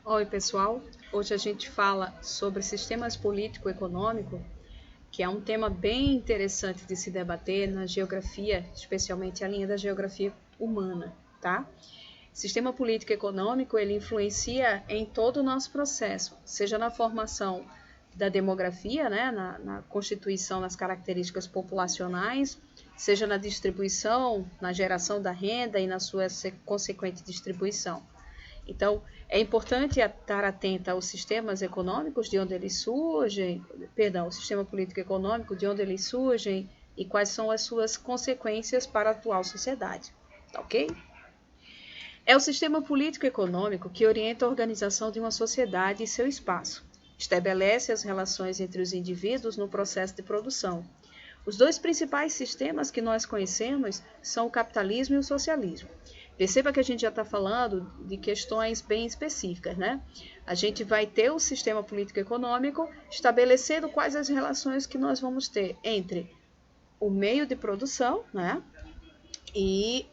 Oi, pessoal. Hoje a gente fala sobre sistemas político-econômico, que é um tema bem interessante de se debater na geografia, especialmente a linha da geografia humana, tá? Sistema político-econômico, ele influencia em todo o nosso processo, seja na formação da demografia, né, na constituição das características populacionais, seja na distribuição, na geração da renda e na sua consequente distribuição. Então, é importante estar atenta aos sistemas econômicos, de onde eles surgem, o sistema político-econômico, de onde eles surgem e quais são as suas consequências para a atual sociedade, tá ok? É o sistema político-econômico que orienta a organização de uma sociedade e seu espaço, estabelece as relações entre os indivíduos no processo de produção. Os dois principais sistemas que nós conhecemos são o capitalismo e o socialismo. Perceba que a gente já está falando de questões bem específicas, né? A gente vai ter o sistema político-econômico estabelecendo quais as relações que nós vamos ter entre o meio de produção, né? E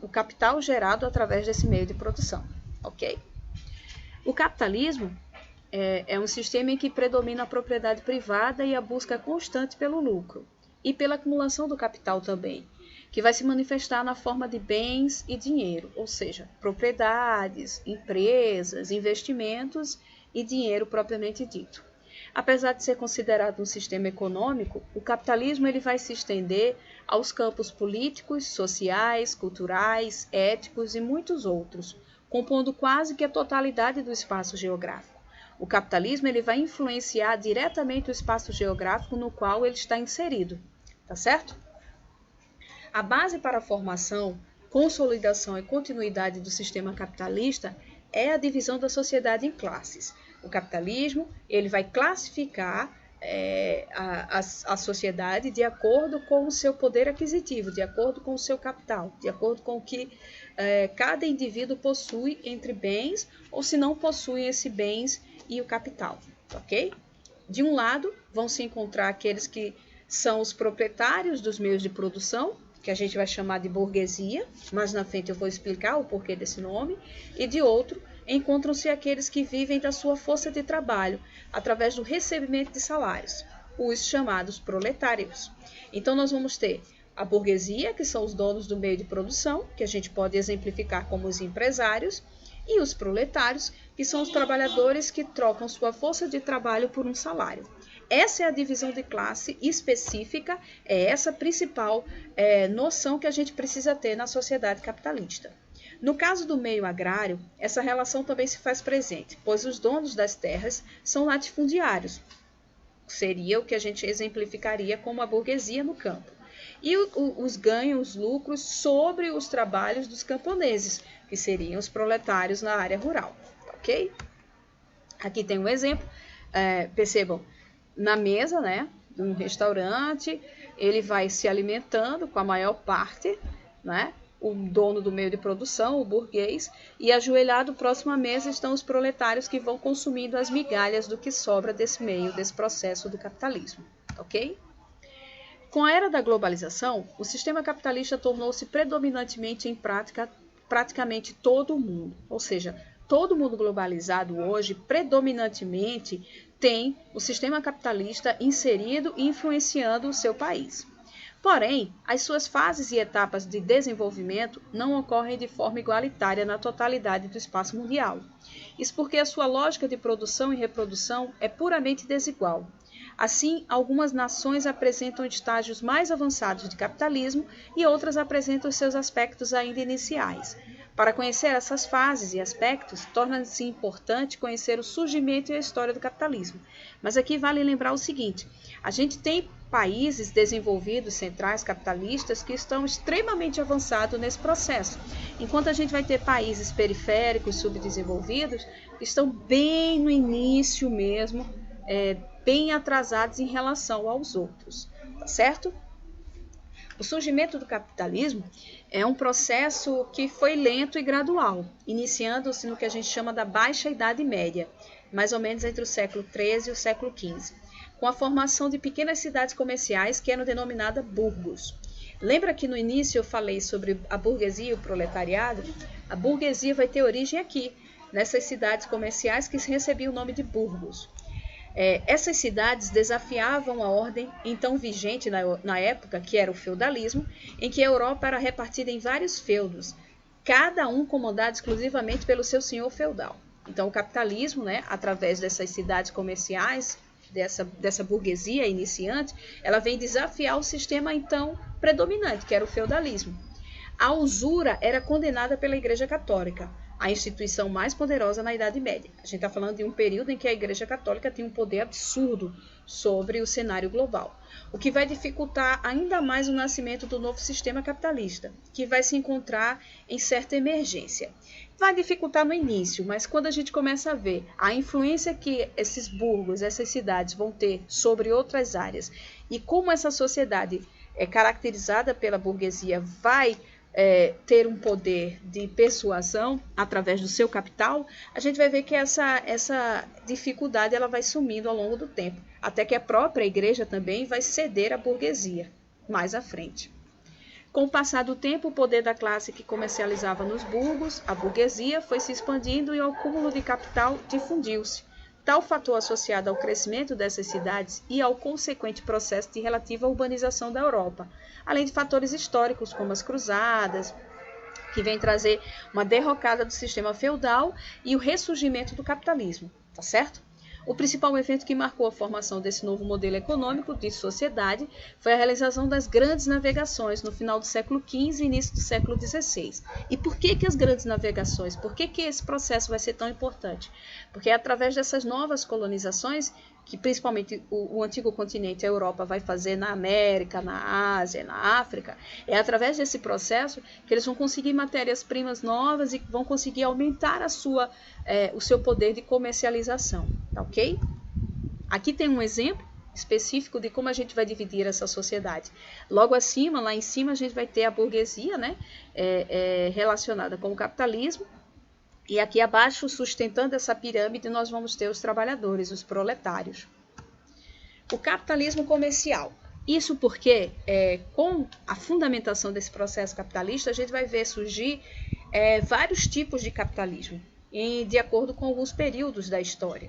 o capital gerado através desse meio de produção, ok? O capitalismo é um sistema em que predomina a propriedade privada e a busca constante pelo lucro e pela acumulação do capital também, que vai se manifestar na forma de bens e dinheiro, ou seja, propriedades, empresas, investimentos e dinheiro propriamente dito. Apesar de ser considerado um sistema econômico, o capitalismo ele vai se estender aos campos políticos, sociais, culturais, éticos e muitos outros, compondo quase que a totalidade do espaço geográfico. O capitalismo ele vai influenciar diretamente o espaço geográfico no qual ele está inserido, tá certo? A base para a formação, consolidação e continuidade do sistema capitalista é a divisão da sociedade em classes. O capitalismo ele vai classificar a sociedade de acordo com o seu poder aquisitivo, de acordo com o seu capital, de acordo com o que cada indivíduo possui entre bens ou se não possui esses bens e o capital, ok? De um lado, vão se encontrar aqueles que são os proprietários dos meios de produção, que a gente vai chamar de burguesia, mas na frente eu vou explicar o porquê desse nome, e de outro, encontram-se aqueles que vivem da sua força de trabalho, através do recebimento de salários, os chamados proletários. Então nós vamos ter a burguesia, que são os donos do meio de produção, que a gente pode exemplificar como os empresários, e os proletários, que são os trabalhadores que trocam sua força de trabalho por um salário. Essa é a divisão de classe específica, é essa a principal noção que a gente precisa ter na sociedade capitalista. No caso do meio agrário, essa relação também se faz presente, pois os donos das terras são latifundiários, seria o que a gente exemplificaria como a burguesia no campo. E os ganhos, os lucros sobre os trabalhos dos camponeses, que seriam os proletários na área rural, ok? Aqui tem um exemplo, percebam, na mesa, né, de um restaurante, ele vai se alimentando com a maior parte, né, o dono do meio de produção, o burguês, e ajoelhado próximo à mesa estão os proletários que vão consumindo as migalhas do que sobra desse meio, desse processo do capitalismo, ok? Com a era da globalização, o sistema capitalista tornou-se predominantemente em prática praticamente todo o mundo, ou seja, todo mundo globalizado hoje, predominantemente, tem o sistema capitalista inserido e influenciando o seu país. Porém, as suas fases e etapas de desenvolvimento não ocorrem de forma igualitária na totalidade do espaço mundial. Isso porque a sua lógica de produção e reprodução é puramente desigual. Assim, algumas nações apresentam estágios mais avançados de capitalismo e outras apresentam seus aspectos ainda iniciais. Para conhecer essas fases e aspectos, torna-se importante conhecer o surgimento e a história do capitalismo. Mas aqui vale lembrar o seguinte, a gente tem países desenvolvidos, centrais, capitalistas, que estão extremamente avançados nesse processo, enquanto a gente vai ter países periféricos, subdesenvolvidos, que estão bem no início mesmo, bem atrasados em relação aos outros, tá certo? O surgimento do capitalismo é um processo que foi lento e gradual, iniciando-se no que a gente chama da Baixa Idade Média, mais ou menos entre o século XIII e o século XV, com a formação de pequenas cidades comerciais que eram denominadas burgos. Lembra que no início eu falei sobre a burguesia e o proletariado? A burguesia vai ter origem aqui, nessas cidades comerciais que recebiam o nome de burgos. Essas cidades desafiavam a ordem então vigente na época, que era o feudalismo, em que a Europa era repartida em vários feudos, cada um comandado exclusivamente pelo seu senhor feudal. Então o capitalismo, né, através dessas cidades comerciais, dessa burguesia iniciante, ela vem desafiar o sistema então predominante, que era o feudalismo. A usura era condenada pela Igreja Católica, a instituição mais poderosa na Idade Média. A gente está falando de um período em que a Igreja Católica tinha um poder absurdo sobre o cenário global, o que vai dificultar ainda mais o nascimento do novo sistema capitalista, que vai se encontrar em certa emergência. Vai dificultar no início, mas quando a gente começa a ver a influência que esses burgos, essas cidades vão ter sobre outras áreas e como essa sociedade caracterizada pela burguesia vai ter um poder de persuasão através do seu capital, a gente vai ver que essa dificuldade ela vai sumindo ao longo do tempo, até que a própria igreja também vai ceder à burguesia mais à frente. Com o passar do tempo, o poder da classe que comercializava nos burgos, a burguesia, foi se expandindo e o acúmulo de capital difundiu-se. Tal fator associado ao crescimento dessas cidades e ao consequente processo de relativa urbanização da Europa, além de fatores históricos como as cruzadas, que vem trazer uma derrocada do sistema feudal e o ressurgimento do capitalismo, tá certo? O principal evento que marcou a formação desse novo modelo econômico de sociedade foi a realização das grandes navegações no final do século XV e início do século XVI. E por que as grandes navegações? Por que esse processo vai ser tão importante? Porque é através dessas novas colonizações que principalmente o antigo continente, a Europa, vai fazer na América, na Ásia, na África, é através desse processo que eles vão conseguir matérias-primas novas e vão conseguir aumentar o seu poder de comercialização, tá ok? Aqui tem um exemplo específico de como a gente vai dividir essa sociedade. Logo acima, lá em cima, a gente vai ter a burguesia, né, relacionada com o capitalismo, e aqui abaixo, sustentando essa pirâmide, nós vamos ter os trabalhadores, os proletários. O capitalismo comercial. Isso porque, com a fundamentação desse processo capitalista, a gente vai ver surgir vários tipos de capitalismo, de acordo com alguns períodos da história.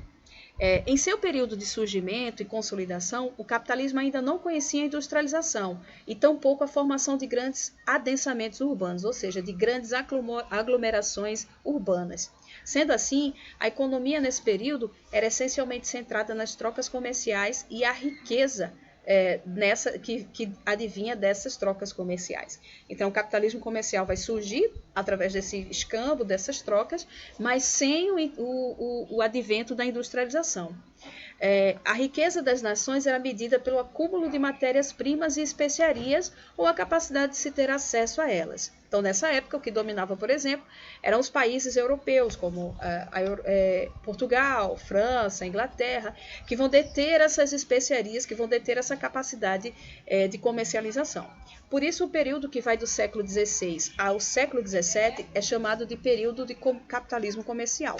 Em seu período de surgimento e consolidação, o capitalismo ainda não conhecia a industrialização e tampouco a formação de grandes adensamentos urbanos, ou seja, de grandes aglomerações urbanas. Sendo assim, a economia nesse período era essencialmente centrada nas trocas comerciais e a riqueza que advinha dessas trocas comerciais. Então, o capitalismo comercial vai surgir através desse escambo, dessas trocas, mas sem o advento da industrialização. A riqueza das nações era medida pelo acúmulo de matérias-primas e especiarias ou a capacidade de se ter acesso a elas. Então, nessa época, o que dominava, por exemplo, eram os países europeus, como Portugal, França, Inglaterra, que vão deter essas especiarias, que vão deter essa capacidade de comercialização. Por isso, o período que vai do século XVI ao século XVII é chamado de período de capitalismo comercial.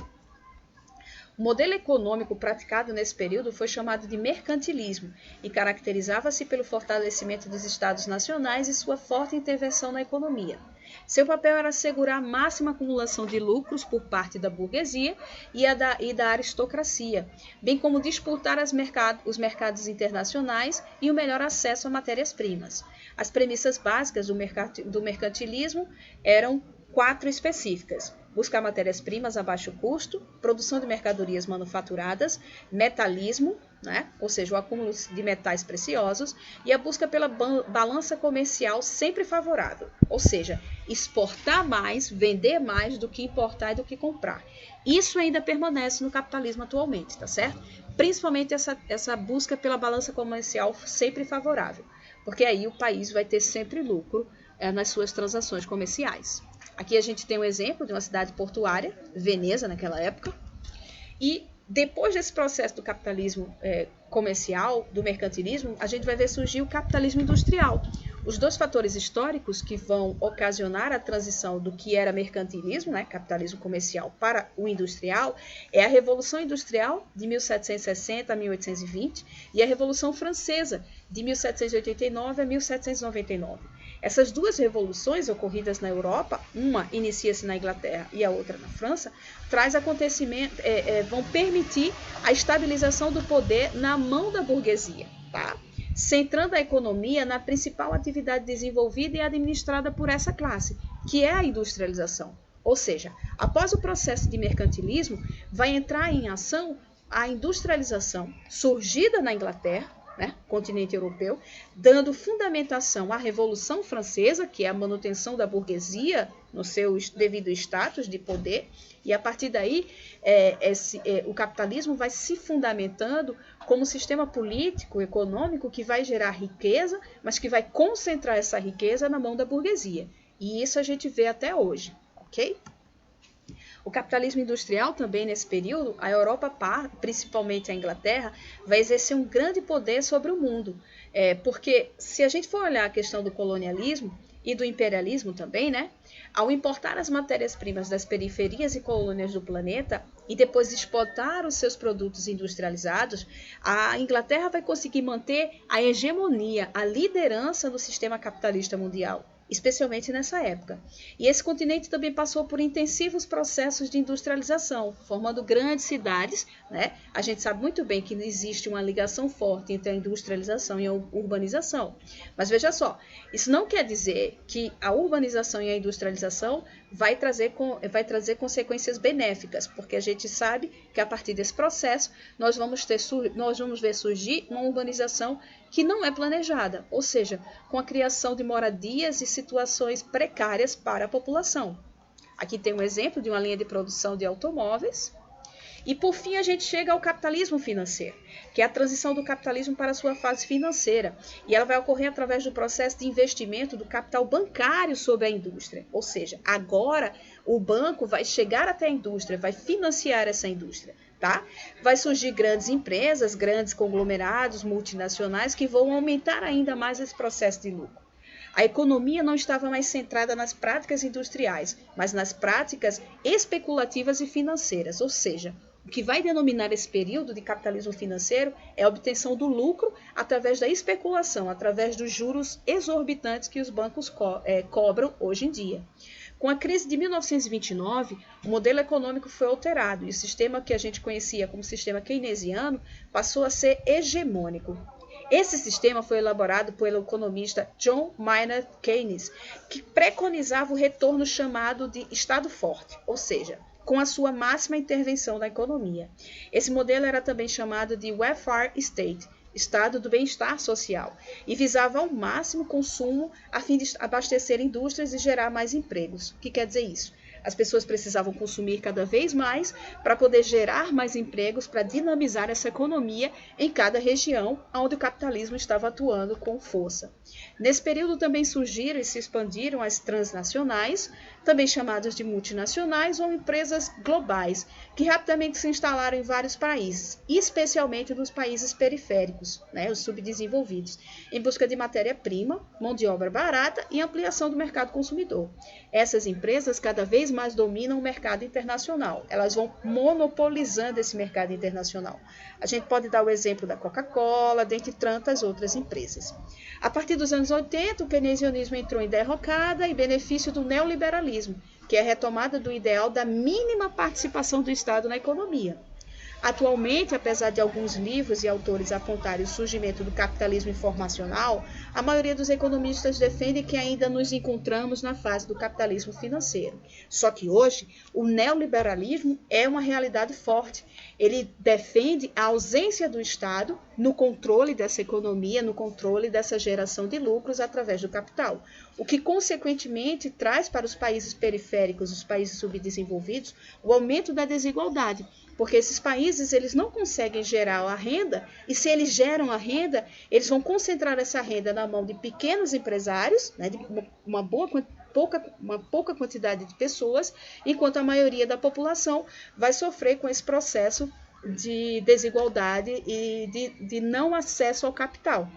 O modelo econômico praticado nesse período foi chamado de mercantilismo e caracterizava-se pelo fortalecimento dos estados nacionais e sua forte intervenção na economia. Seu papel era assegurar a máxima acumulação de lucros por parte da burguesia e da aristocracia, bem como disputar os mercados internacionais e o melhor acesso a matérias-primas. As premissas básicas do mercantilismo eram 4 específicas: buscar matérias-primas a baixo custo, produção de mercadorias manufaturadas, metalismo, né? Ou seja, o acúmulo de metais preciosos, e a busca pela balança comercial sempre favorável, ou seja, exportar mais, vender mais do que importar e do que comprar. Isso ainda permanece no capitalismo atualmente, tá certo? Principalmente essa busca pela balança comercial sempre favorável, porque aí o país vai ter sempre lucro nas suas transações comerciais. Aqui a gente tem um exemplo de uma cidade portuária, Veneza, naquela época. E depois desse processo do capitalismo comercial, do mercantilismo, a gente vai ver surgir o capitalismo industrial. Os 2 fatores históricos que vão ocasionar a transição do que era mercantilismo, né, capitalismo comercial, para o industrial, é a Revolução Industrial de 1760 a 1820 e a Revolução Francesa de 1789 a 1799. Essas duas revoluções ocorridas na Europa, uma inicia-se na Inglaterra e a outra na França, vão permitir a estabilização do poder na mão da burguesia, tá? Centrando a economia na principal atividade desenvolvida e administrada por essa classe, que é a industrialização. Ou seja, após o processo de mercantilismo, vai entrar em ação a industrialização surgida na Inglaterra, né, continente europeu, dando fundamentação à Revolução Francesa, que é a manutenção da burguesia no seu devido status de poder, e a partir daí o capitalismo vai se fundamentando como sistema político, econômico, que vai gerar riqueza, mas que vai concentrar essa riqueza na mão da burguesia. E isso a gente vê até hoje, ok? O capitalismo industrial também nesse período, a Europa, principalmente a Inglaterra, vai exercer um grande poder sobre o mundo. Porque se a gente for olhar a questão do colonialismo e do imperialismo também, né? Ao importar as matérias-primas das periferias e colônias do planeta e depois exportar os seus produtos industrializados, a Inglaterra vai conseguir manter a hegemonia, a liderança no sistema capitalista mundial, especialmente nessa época. E esse continente também passou por intensivos processos de industrialização, formando grandes cidades, né? A gente sabe muito bem que existe uma ligação forte entre a industrialização e a urbanização. Mas veja só, isso não quer dizer que a urbanização e a industrialização vai trazer consequências benéficas, porque a gente sabe que a partir desse processo nós vamos ver surgir uma urbanização que não é planejada, ou seja, com a criação de moradias e situações precárias para a população. Aqui tem um exemplo de uma linha de produção de automóveis. E por fim a gente chega ao capitalismo financeiro, que é a transição do capitalismo para a sua fase financeira. E ela vai ocorrer através do processo de investimento do capital bancário sobre a indústria. Ou seja, agora o banco vai chegar até a indústria, vai financiar essa indústria. Tá? Vai surgir grandes empresas, grandes conglomerados multinacionais que vão aumentar ainda mais esse processo de lucro. A economia não estava mais centrada nas práticas industriais, mas nas práticas especulativas e financeiras, ou seja, o que vai denominar esse período de capitalismo financeiro é a obtenção do lucro através da especulação, através dos juros exorbitantes que os bancos cobram hoje em dia. Com a crise de 1929, o modelo econômico foi alterado e o sistema que a gente conhecia como sistema keynesiano passou a ser hegemônico. Esse sistema foi elaborado pelo economista John Maynard Keynes, que preconizava o retorno chamado de Estado forte, ou seja, com a sua máxima intervenção na economia. Esse modelo era também chamado de Welfare State, Estado do bem-estar social, e visava ao máximo consumo a fim de abastecer indústrias e gerar mais empregos. O que quer dizer isso? As pessoas precisavam consumir cada vez mais para poder gerar mais empregos, para dinamizar essa economia em cada região onde o capitalismo estava atuando com força. Nesse período também surgiram e se expandiram as transnacionais, também chamadas de multinacionais ou empresas globais, que rapidamente se instalaram em vários países, especialmente nos países periféricos, né, os subdesenvolvidos, em busca de matéria-prima, mão de obra barata e ampliação do mercado consumidor. Essas empresas cada vez mais dominam o mercado internacional. Elas vão monopolizando esse mercado internacional. A gente pode dar o exemplo da Coca-Cola, dentre tantas outras empresas. A partir dos anos 80, o keynesianismo entrou em derrocada em benefício do neoliberalismo, que é a retomada do ideal da mínima participação do Estado na economia. Atualmente, apesar de alguns livros e autores apontarem o surgimento do capitalismo informacional, a maioria dos economistas defende que ainda nos encontramos na fase do capitalismo financeiro. Só que hoje, o neoliberalismo é uma realidade forte. Ele defende a ausência do Estado no controle dessa economia, no controle dessa geração de lucros através do capital, o que, consequentemente, traz para os países periféricos, os países subdesenvolvidos, o aumento da desigualdade, porque esses países eles não conseguem gerar a renda, e se eles geram a renda, eles vão concentrar essa renda na mão de pequenos empresários, né, de uma pouca quantidade de pessoas, enquanto a maioria da população vai sofrer com esse processo de desigualdade e de não acesso ao capital.